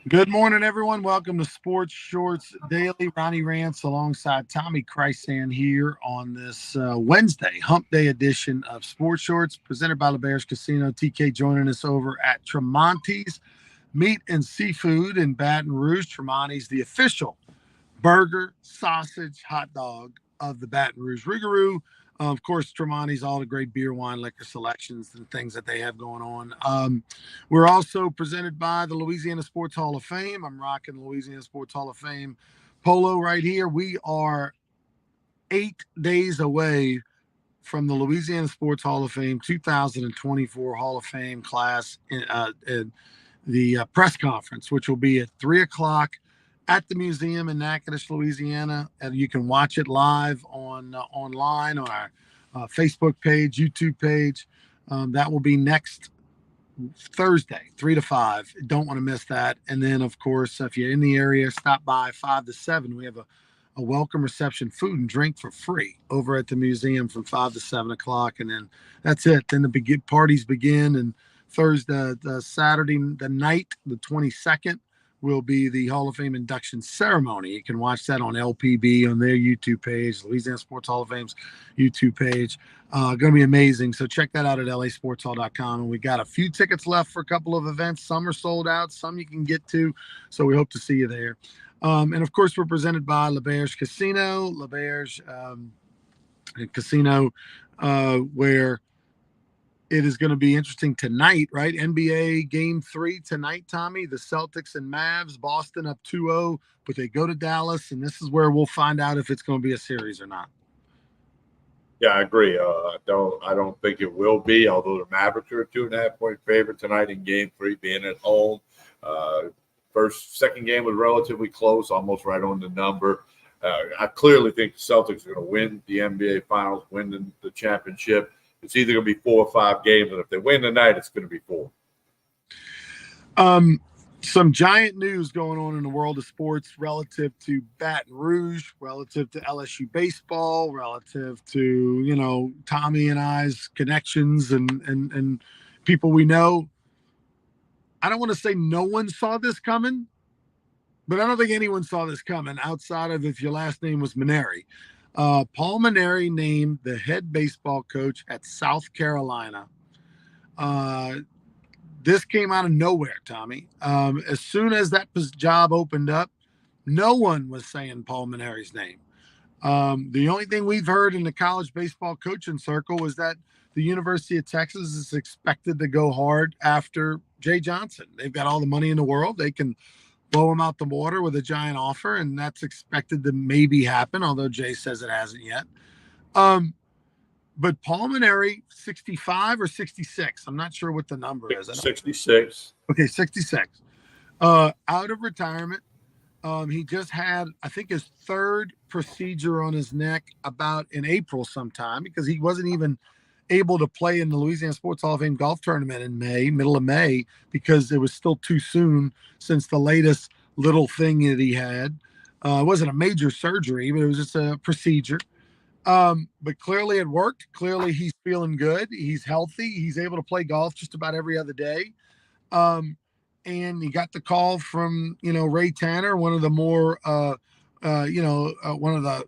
Good morning, everyone. Welcome to Sports Shorts Daily. Ronnie Rance alongside Tommy Chrysan here on this Wednesday, Hump Day edition of Sports Shorts, presented by LeBear's Casino. TK joining us over at Tremonti's Meat and Seafood in Baton Rouge. Tremonti's, the official burger, sausage, hot dog of the Baton Rouge Rougarou. Of course, Tremonti's, all the great beer, wine, liquor selections and things that they have going on. We're also presented by the Louisiana Sports Hall of Fame. I'm rocking the Louisiana Sports Hall of Fame polo right here. We are 8 days away from the Louisiana Sports Hall of Fame 2024 Hall of Fame class in the press conference, which will be at 3 o'clock at the museum in Natchitoches, Louisiana. And you can watch it live on online on our Facebook page, YouTube page. That will be next Thursday, 3 to 5. Don't want to miss that. And then, of course, if you're in the area, stop by 5 to 7. We have a welcome reception, food and drink for free over at the museum from 5 to 7 o'clock. And then that's it. Then the parties begin. And Thursday, Saturday, the night, the 22nd, will be the Hall of Fame induction ceremony. You can watch that on LPB on their YouTube page, Louisiana Sports Hall of Fame's YouTube page. Going to be amazing. So check that out at lasportshall.com. And we got a few tickets left for a couple of events. Some are sold out, some you can get to. So we hope to see you there. And of course, we're presented by LeBear's Casino. LeBear's Casino, where it is going to be interesting tonight, right? NBA Game 3 tonight, Tommy. The Celtics and Mavs, Boston up 2-0, but they go to Dallas, and this is where we'll find out if it's going to be a series or not. Yeah, I agree. I don't think it will be, although the Mavericks are a 2.5-point favorite tonight in Game 3, being at home. Second game was relatively close, almost right on the number. I clearly think the Celtics are going to win the NBA Finals, win the championship. It's either going to be 4 or 5 games, and if they win tonight, it's going to be 4. Some giant news going on in the world of sports relative to Baton Rouge, relative to LSU baseball, relative to, Tommy and I's connections and people we know. I don't want to say no one saw this coming, but I don't think anyone saw this coming outside of if your last name was Maneri. Paul Maneri named the head baseball coach at South Carolina. This came out of nowhere, Tommy. As soon as that job opened up, no one was saying Paul Maneri's name. The only thing we've heard in the college baseball coaching circle was that the University of Texas is expected to go hard after Jay Johnson. They've got all the money in the world. They can blow him out the water with a giant offer, and that's expected to maybe happen, although Jay says it hasn't yet. But Paul Maneri, 65 or 66, I'm not sure what the number is. 66. Okay, 66. Out of retirement. He just had, I think, his third procedure on his neck about in April sometime, because he wasn't even able to play in the Louisiana Sports Hall of Fame golf tournament in May, middle of May, because it was still too soon since the latest little thing that he had. It wasn't a major surgery, but it was just a procedure. But clearly it worked. Clearly he's feeling good. He's healthy. He's able to play golf just about every other day. And he got the call from, Ray Tanner, one of the more, a guy,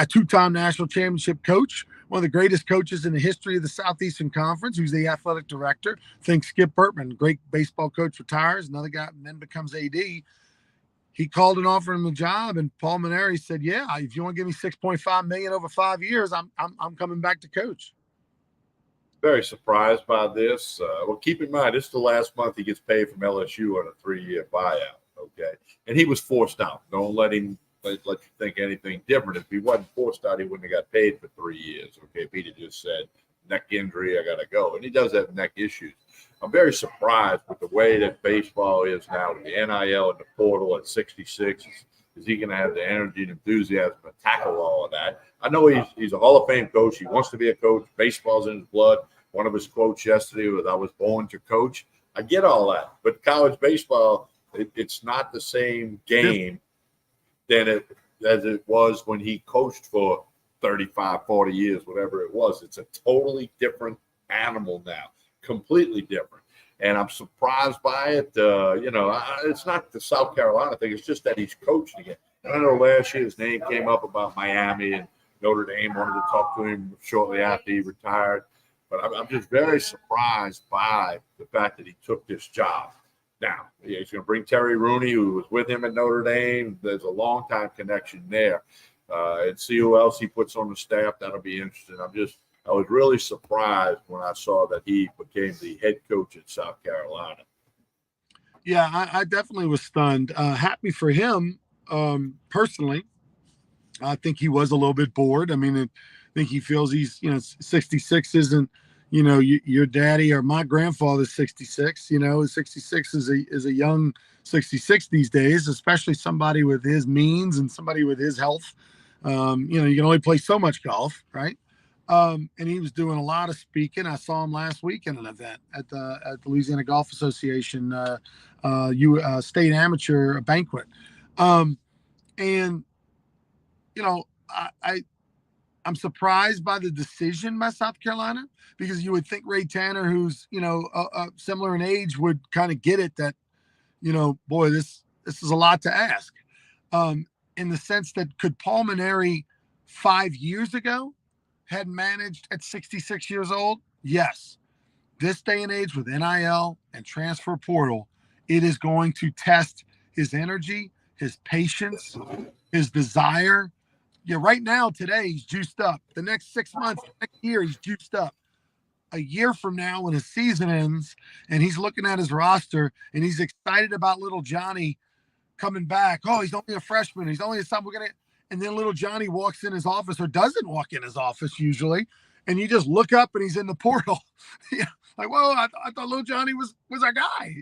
2-time national championship coach, one of the greatest coaches in the history of the Southeastern Conference, who's the athletic director. Think Skip Bertman, great baseball coach, retires. Another guy, and then becomes AD. He called and offered him a job, and Paul Maneri said, "Yeah, if you want to give me $6.5 million over 5 years, I'm coming back to coach." Very surprised by this. Well, keep in mind, this is the last month he gets paid from LSU on a 3-year buyout. Okay, and he was forced out. Don't let you think anything different. If he wasn't forced out, he wouldn't have got paid for 3 years. Okay, Peter just said neck injury, I got to go, and he does have neck issues. I'm very surprised with the way that baseball is now with the NIL and the portal at 66. Is he going to have the energy and enthusiasm to tackle all of that? I know he's a Hall of Fame coach. He wants to be a coach. Baseball's in his blood. One of his quotes yesterday was, "I was born to coach." I get all that, but college baseball, it's not the same game as it was when he coached for 35, 40 years, whatever it was. It's a totally different animal now, completely different. and I'm surprised by it. It's not the South Carolina thing; it's just that he's coached again. And I know last year his name came up about Miami, and Notre Dame wanted to talk to him shortly after he retired. But I'm just very surprised by the fact that he took this job. Now, he's going to bring Terry Rooney, who was with him at Notre Dame. There's a long time connection there. And see who else he puts on the staff. That'll be interesting. I was really surprised when I saw that he became the head coach at South Carolina. Yeah, I definitely was stunned. Happy for him, personally. I think he was a little bit bored. I mean, I think he feels he's, 66 isn't, your daddy or my grandfather's 66. 66 is a young 66 these days, especially somebody with his means and somebody with his health. You can only play so much golf, right? And he was doing a lot of speaking. I saw him last week in an event at the Louisiana Golf Association state amateur banquet. And I'm surprised by the decision by South Carolina, because you would think Ray Tanner, who's similar in age, would kind of get it that boy, this is a lot to ask. In the sense that, could Paul Mainieri 5 years ago had managed at 66 years old? Yes. This day and age with NIL and transfer portal, it is going to test his energy, his patience, his desire. Yeah, right now, today, he's juiced up. The next 6 months, next year, he's juiced up. A year from now, when his season ends and he's looking at his roster and he's excited about little Johnny coming back. Oh, he's only a freshman. He's only a sub. And then little Johnny walks in his office, or doesn't walk in his office usually, and you just look up and he's in the portal. Like, whoa, I thought little Johnny was our guy.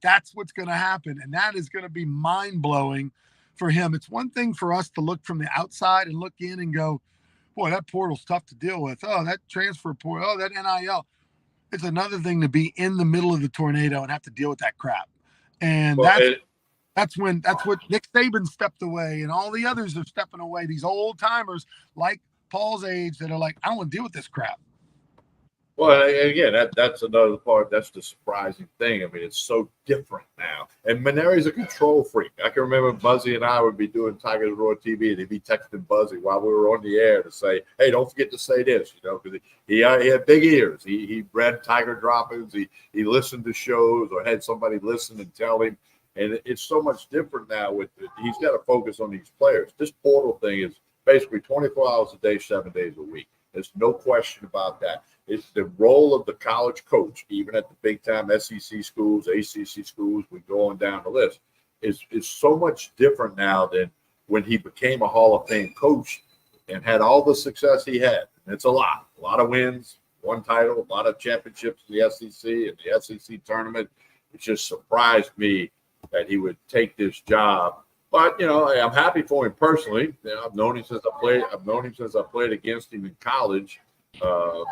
That's what's going to happen, and that is going to be mind blowing for him. It's one thing for us to look from the outside and look in and go, boy, that portal's tough to deal with. Oh, that transfer portal. Oh, that NIL. It's another thing to be in the middle of the tornado and have to deal with that crap. And that's what Nick Saban stepped away, and all the others are stepping away. These old timers like Paul's age that are like, I don't want to deal with this crap. Well, again, that's another part. That's the surprising thing. I mean, it's so different now. And Mainieri's a control freak. I can remember Buzzy and I would be doing Tigers Roar TV, and he'd be texting Buzzy while we were on the air to say, hey, don't forget to say this, because he had big ears. He read Tiger droppings. He listened to shows or had somebody listen and tell him. And it's so much different now. He's got to focus on these players. This portal thing is basically 24 hours a day, 7 days a week. There's no question about that. It's the role of the college coach, even at the big-time SEC schools, ACC schools, we go on down the list, is so much different now than when he became a Hall of Fame coach and had all the success he had. And it's a lot of wins, one title, a lot of championships in the SEC and the SEC tournament. It just surprised me that he would take this job. But, I'm happy for him personally. I've known him since I played against him in college.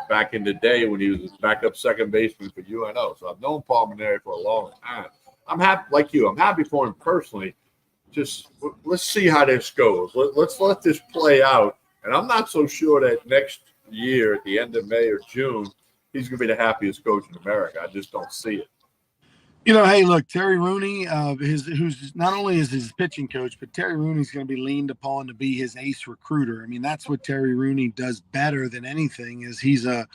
Back in the day when he was backup second baseman for UNO. So I've known Paul Mainieri for a long time. I'm happy, like you, I'm happy for him personally. Just let's see how this goes. Let's let this play out. And I'm not so sure that next year at the end of May or June, he's going to be the happiest coach in America. I just don't see it. Hey, look, Terry Rooney, who's not only is his pitching coach, but Terry Rooney's going to be leaned upon to be his ace recruiter. I mean, that's what Terry Rooney does better than anything. Is he's a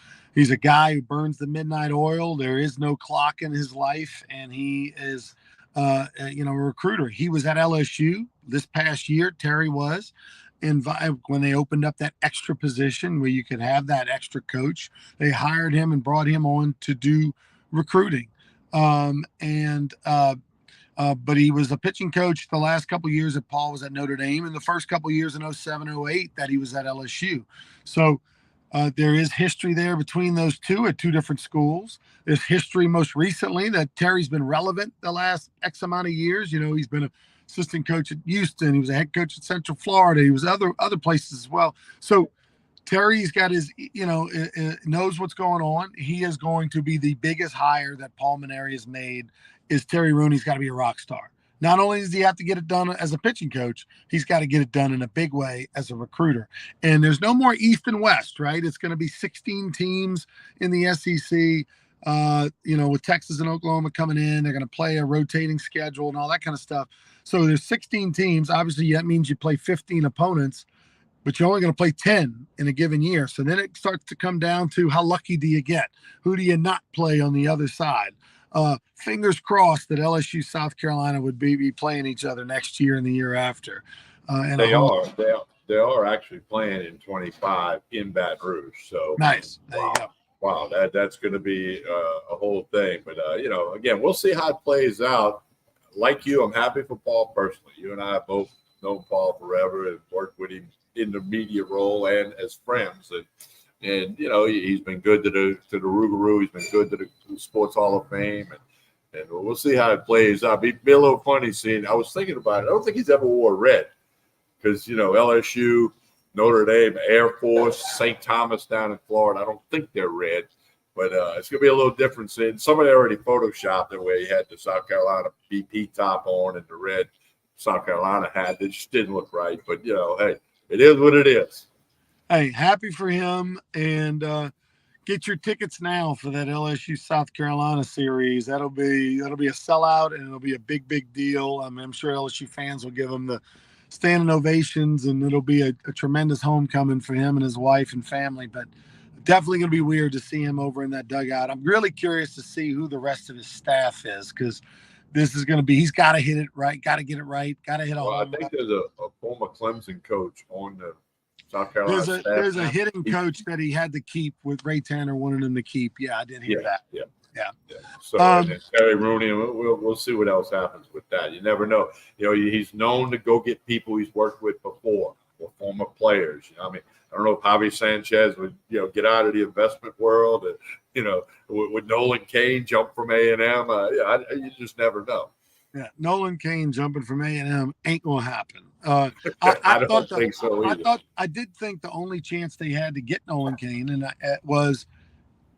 guy who burns the midnight oil. There is no clock in his life, and he is, a recruiter. He was at LSU this past year. Terry was. And when they opened up that extra position where you could have that extra coach, they hired him and brought him on to do recruiting. But he was a pitching coach the last couple of years that Paul was at Notre Dame, and the first couple of years in 07, 08 that he was at LSU. So there is history there between those two at two different schools. There's history most recently that Terry's been relevant the last X amount of years. He's been an assistant coach at Houston. He was a head coach at Central Florida. He was other places as well. So Terry's got his, knows what's going on. He is going to be the biggest hire that Paul Mainieri has made. Is Terry Rooney's got to be a rock star. Not only does he have to get it done as a pitching coach, he's got to get it done in a big way as a recruiter. And there's no more East and West, right? It's going to be 16 teams in the SEC. with Texas and Oklahoma coming in, they're going to play a rotating schedule and all that kind of stuff. So there's 16 teams. Obviously, that means you play 15 opponents, but you're only going to play 10 in a given year. So then it starts to come down to how lucky do you get? Who do you not play on the other side? Fingers crossed that LSU, South Carolina would be playing each other next year and the year after. They are. They are actually playing in 25 in Baton Rouge. So nice. There wow, you go. wow, that's going to be a whole thing. But again, we'll see how it plays out. Like you, I'm happy for Paul personally. You and I have both known Paul forever and worked with him in the media role and as friends. And he's been good to the Rougarou. He's been good to the Sports Hall of Fame, and we'll see how it plays out. It'd be a little funny seeing. I was thinking about it. I don't think he's ever wore red because LSU, Notre Dame, Air Force, St. Thomas down in Florida. I don't think they're red, but it's gonna be a little different. Somebody already photoshopped it where he had the South Carolina BP top on and the red South Carolina hat. It just didn't look right. But hey, it is what it is. Hey, happy for him, and get your tickets now for that LSU South Carolina series. That'll be a sellout, and it'll be a big deal. I'm sure LSU fans will give him the standing ovations, and it'll be a tremendous homecoming for him and his wife and family. But definitely going to be weird to see him over in that dugout. I'm really curious to see who the rest of his staff is, because this is going to be, he's got to hit it right, got to get it right, got to hit a home I think there's a former Clemson coach on the South Carolina staff. There's a hitting coach that he had to keep with Ray Tanner wanting him to keep. Yeah, I did hear that. Yeah. So and Terry Rooney, we'll see what else happens with that. You never know. He's known to go get people he's worked with before, or former players. I don't know if Javi Sanchez would get out of the investment world. Would Nolan Cain jump from A&M? You just never know. Yeah, Nolan Cain jumping from A&M ain't gonna happen. I don't think so either. I did think the only chance they had to get Nolan Cain was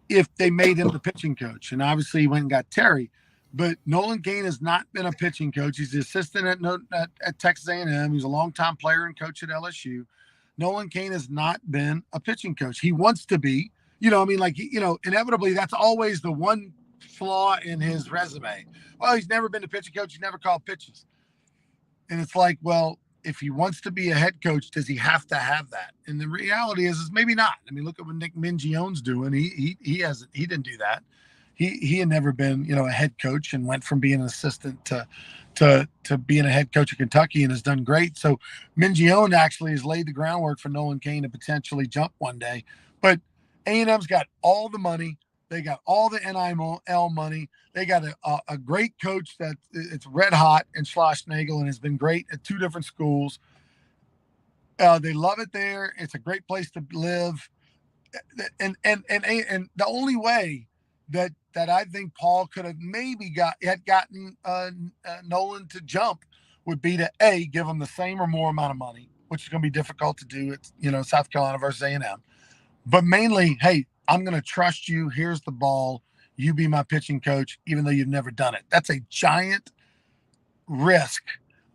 if they made him the pitching coach, and obviously he went and got Terry. But Nolan Cain has not been a pitching coach. He's the assistant at Texas A&M. He's a longtime player and coach at LSU. Nolan Cain has not been a pitching coach. He wants to be. Inevitably that's always the one flaw in his resume. Well, he's never been a pitching coach. He's never called pitches. And it's like, well, if he wants to be a head coach, does he have to have that? And the reality is maybe not. Look at what Nick Mingione's doing. He didn't do that. He had never been, a head coach, and went from being an assistant to being a head coach at Kentucky, and has done great. So Mingione actually has laid the groundwork for Nolan Cain to potentially jump one day. But A&M's got all the money. They got all the NIL money. They got a great coach that it's red hot in Schlossnagel and has been great at two different schools. They love it there. It's a great place to live. And the only way that I think Paul could have maybe gotten Nolan to jump would be to give him the same or more amount of money, which is going to be difficult to do. It's South Carolina versus A&M, but mainly, hey, I'm going to trust you. Here's the ball. You be my pitching coach, even though you've never done it. That's a giant risk.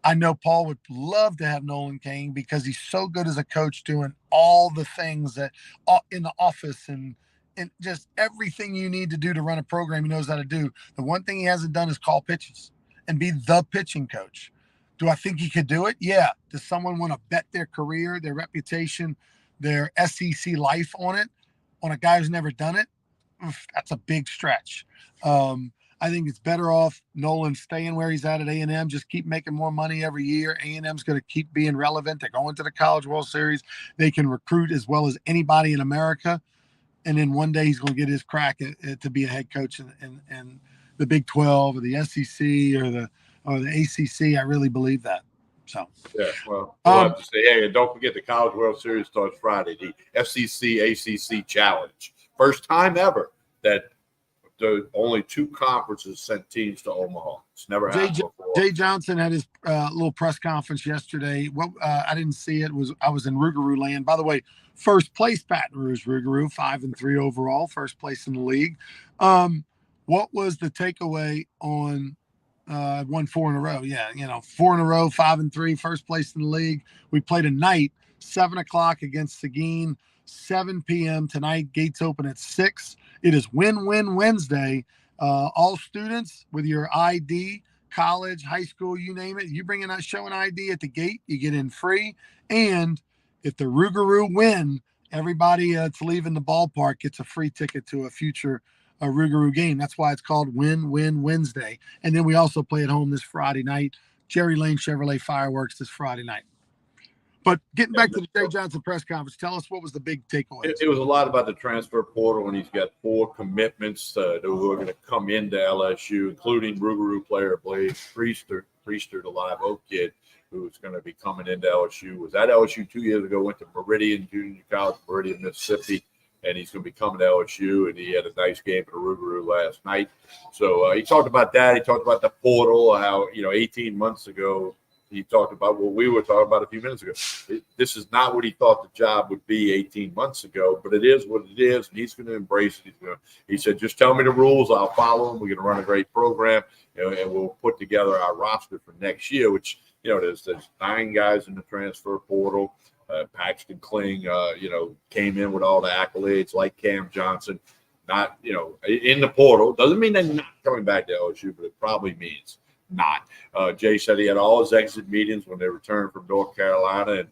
I know Paul would love to have Nolan Cain because he's so good as a coach, doing all the things that in the office and just everything you need to do to run a program he knows how to do. The one thing he hasn't done is call pitches and be the pitching coach. Do I think he could do it? Yeah. Does someone want to bet their career, their reputation, their SEC life on it, on a guy who's never done it? That's a big stretch. I think it's better off Nolan staying where he's at A&M, just keep making more money every year. A&M's going to keep being relevant. They're going to the College World Series. They can recruit as well as anybody in America. And then one day he's going to get his crack to be a head coach in the Big 12 or the SEC or the ACC. I really believe that. So yeah, well, we'll have to say, hey, and don't forget the College World Series starts Friday. The FCC ACC Challenge, first time ever that the only two conferences sent teams to Omaha. It's never happened before. Jay Johnson had his little press conference yesterday. I didn't see it. I was in Rougarou land. By the way, first place Baton Rouge Rougarou, 5-3 overall, first place in the league. What was the takeaway on? Won 4 in a row. Yeah, 4 in a row, 5-3, first place in the league. We played a night, 7:00 against Seguin. 7 p.m. tonight. Gates open at 6. It is Win-Win Wednesday. All students with your ID, college, high school, you name it, you bring in that showing ID at the gate, you get in free. And if the Rougarou win, everybody that's leaving the ballpark gets a free ticket to a future Rougarou game. That's why it's called Win-Win Wednesday. And then we also play at home this Friday night. Jerry Lane Chevrolet fireworks this Friday night. But getting back to the Jay Johnson press conference, tell us what was the big takeaway? It was a lot about the transfer portal, and he's got 4 commitments who are going to come into LSU, including Rougarou player Blake Priester, the Live Oak kid, who's going to be coming into LSU. Was at LSU 2 years ago, went to Meridian Junior College, Meridian, Mississippi, and he's going to be coming to LSU, and he had a nice game for the Rougarou last night. So he talked about that. He talked about the portal, how, 18 months ago, he talked about what we were talking about a few minutes ago. This is not what he thought the job would be 18 months ago, but it is what it is, and he's going to embrace it. He said, just tell me the rules, I'll follow them. We're going to run a great program, and we'll put together our roster for next year, which, there's 9 guys in the transfer portal. Paxton Kling, came in with all the accolades like Cam Johnson. Not, in the portal. Doesn't mean they're not coming back to LSU, but it probably means not. Jay said he had all his exit meetings when they returned from North Carolina,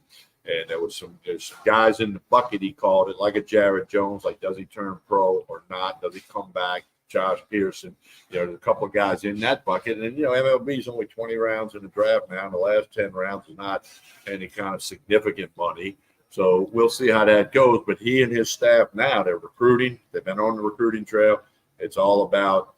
and there's some guys in the bucket, he called it, like a Jared Jones, like does he turn pro or not? Does he come back? Josh Pearson, there's a couple of guys in that bucket, and MLB is only 20 rounds in the draft now, and the last 10 rounds is not any kind of significant money. So we'll see how that goes. But he and his staff now, they're recruiting. They've been on the recruiting trail. It's all about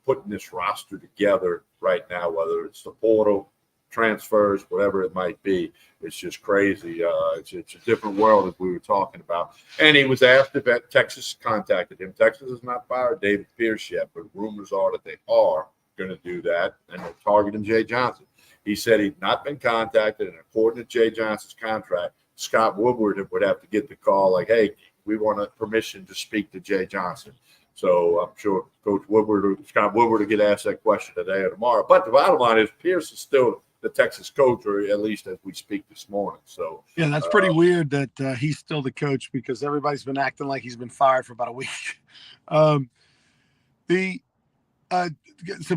putting this roster together right now, whether it's the portal, transfers, whatever it might be. It's just crazy. It's a different world, as we were talking about. And he was asked if Texas contacted him. Texas has not fired David Pierce yet, but rumors are that they are going to do that, and they're targeting Jay Johnson. He said he'd not been contacted, and according to Jay Johnson's contract, Scott Woodward would have to get the call like, hey, we want permission to speak to Jay Johnson. So I'm sure Coach Woodward or Scott Woodward will get asked that question today or tomorrow. But the bottom line is Pierce is still the Texas coach, or at least as we speak this morning. So yeah, that's pretty weird that he's still the coach, because everybody's been acting like he's been fired for about a week. Some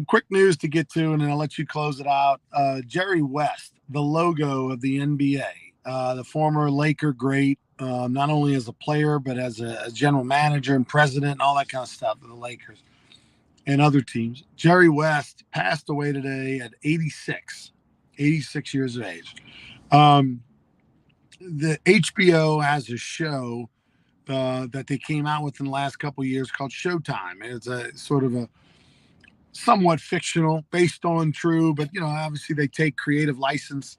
quick news to get to, and then I'll let you close it out. Jerry West, the logo of the NBA, the former Laker great, not only as a player, but as a general manager and president and all that kind of stuff of the Lakers and other teams. Jerry West passed away today at 86 years of age. The HBO has a show that they came out with in the last couple of years called Showtime. It's a sort of a somewhat fictional, based on true, but obviously they take creative license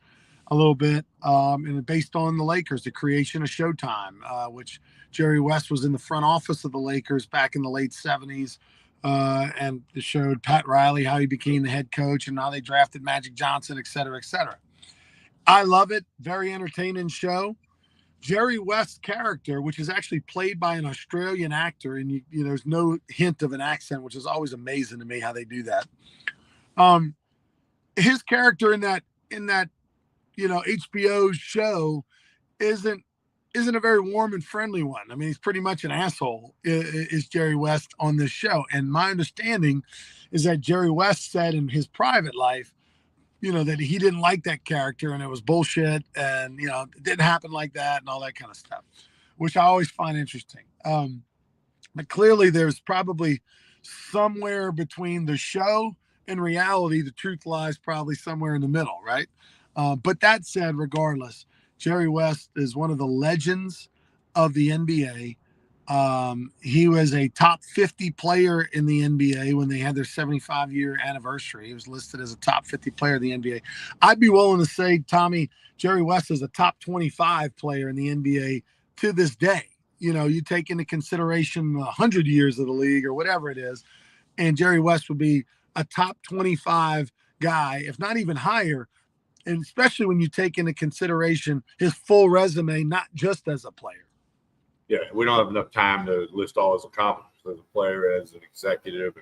a little bit, and based on the Lakers, the creation of Showtime, which Jerry West was in the front office of the Lakers back in the late 70s, and it showed Pat Riley how he became the head coach and how they drafted Magic Johnson, et cetera, et cetera. I love it. Very entertaining show. Jerry West's character, which is actually played by an Australian actor, and there's no hint of an accent, which is always amazing to me how they do that. His character in that HBO show isn't a very warm and friendly one. I mean, he's pretty much an asshole, is Jerry West on this show. And my understanding is that Jerry West said in his private life, that he didn't like that character and it was bullshit, and it didn't happen like that and all that kind of stuff, which I always find interesting. But clearly there's probably somewhere between the show and reality, the truth lies probably somewhere in the middle, right? But that said, regardless, Jerry West is one of the legends of the NBA. He was a top 50 player in the NBA when they had their 75-year anniversary. He was listed as a top 50 player in the NBA. I'd be willing to say, Tommy, Jerry West is a top 25 player in the NBA to this day. You take into consideration 100 years of the league or whatever it is, and Jerry West would be a top 25 guy, if not even higher, and especially when you take into consideration his full resume, not just as a player. Yeah, we don't have enough time to list all his accomplishments as a player, as an executive,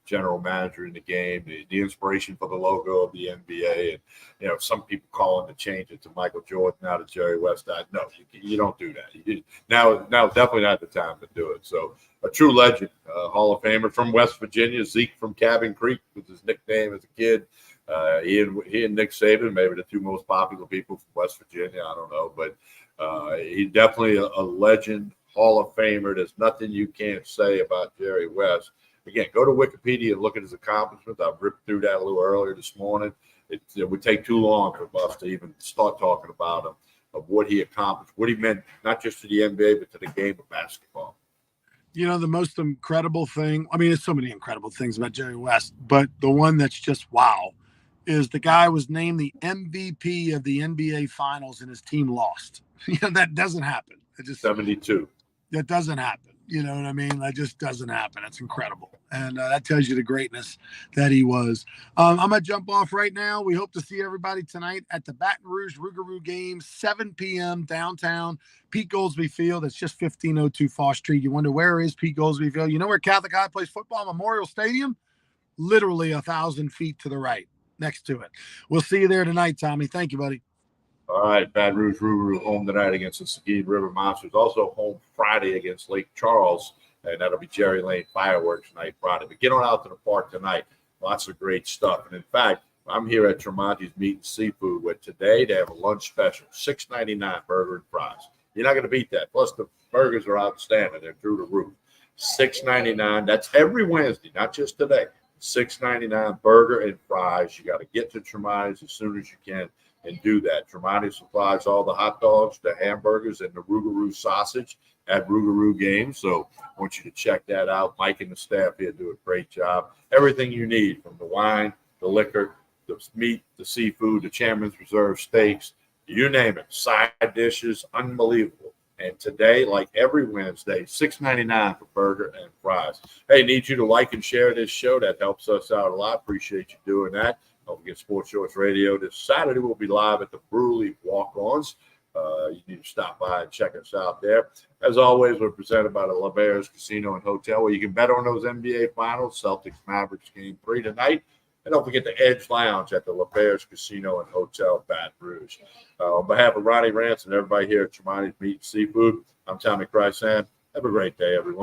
general manager in the game, the inspiration for the logo of the NBA. And, some people calling to change it to Michael Jordan out of Jerry West. No, you don't do that. Now, definitely not the time to do it. So a true legend, Hall of Famer from West Virginia. Zeke from Cabin Creek was his nickname as a kid. He and Nick Saban, maybe the two most popular people from West Virginia. I don't know, but he's definitely a legend, Hall of Famer. There's nothing you can't say about Jerry West. Again, go to Wikipedia and look at his accomplishments. I've ripped through that a little earlier this morning. It would take too long for us to even start talking about him, of what he accomplished, what he meant, not just to the NBA, but to the game of basketball. The most incredible thing, I mean, there's so many incredible things about Jerry West, but the one that's just wow is the guy was named the MVP of the NBA Finals and his team lost. That doesn't happen. It just 72. That doesn't happen. You know what I mean? That just doesn't happen. It's incredible. And that tells you the greatness that he was. I'm going to jump off right now. We hope to see everybody tonight at the Baton Rouge Rougarou game, 7 p.m. downtown, Pete Goolsbee Field. It's just 1502 Foss Street. You wonder, where is Pete Goolsbee Field? You know where Catholic High plays football? Memorial Stadium? Literally 1,000 feet to the right, next to it. We'll see you there tonight, Tommy. Thank you, buddy. All right, Baton Rouge Rougarou home tonight against the Seguin River Monsters. Also home Friday against Lake Charles, and that'll be Jerry Lane Fireworks night Friday. But get on out to the park tonight. Lots of great stuff. And in fact, I'm here at Tremonti's Meat and Seafood, where today they have a lunch special, $6.99 burger and fries. You're not going to beat that. Plus, the burgers are outstanding. They're through the roof. $6.99. That's every Wednesday, not just today. $6.99 burger and fries. You got to get to Tremonti's as soon as you can and do that. Tremonti supplies all the hot dogs, the hamburgers, and the Rougarou sausage at Rougarou games. So I want you to check that out. Mike and the staff here do a great job. Everything you need, from the wine, the liquor, the meat, the seafood, the Chairman's Reserve steaks, you name it. Side dishes, unbelievable. And today, like every Wednesday, $6.99 for burger and fries. Hey, need you to like and share this show. That helps us out a lot. Appreciate you doing that. Don't forget Sports Shorts Radio. This Saturday, we'll be live at the Brew Walk-Ons. You need to stop by and check us out there. As always, we're presented by the LaBears Casino and Hotel, where you can bet on those NBA Finals, Celtics Mavericks Game 3 tonight. And don't forget the Edge Lounge at the LaBears Casino and Hotel, Baton Rouge. On behalf of Ronnie Rance and everybody here at Tremonti's Meat and Seafood, I'm Tommy Chrysan. Have a great day, everyone.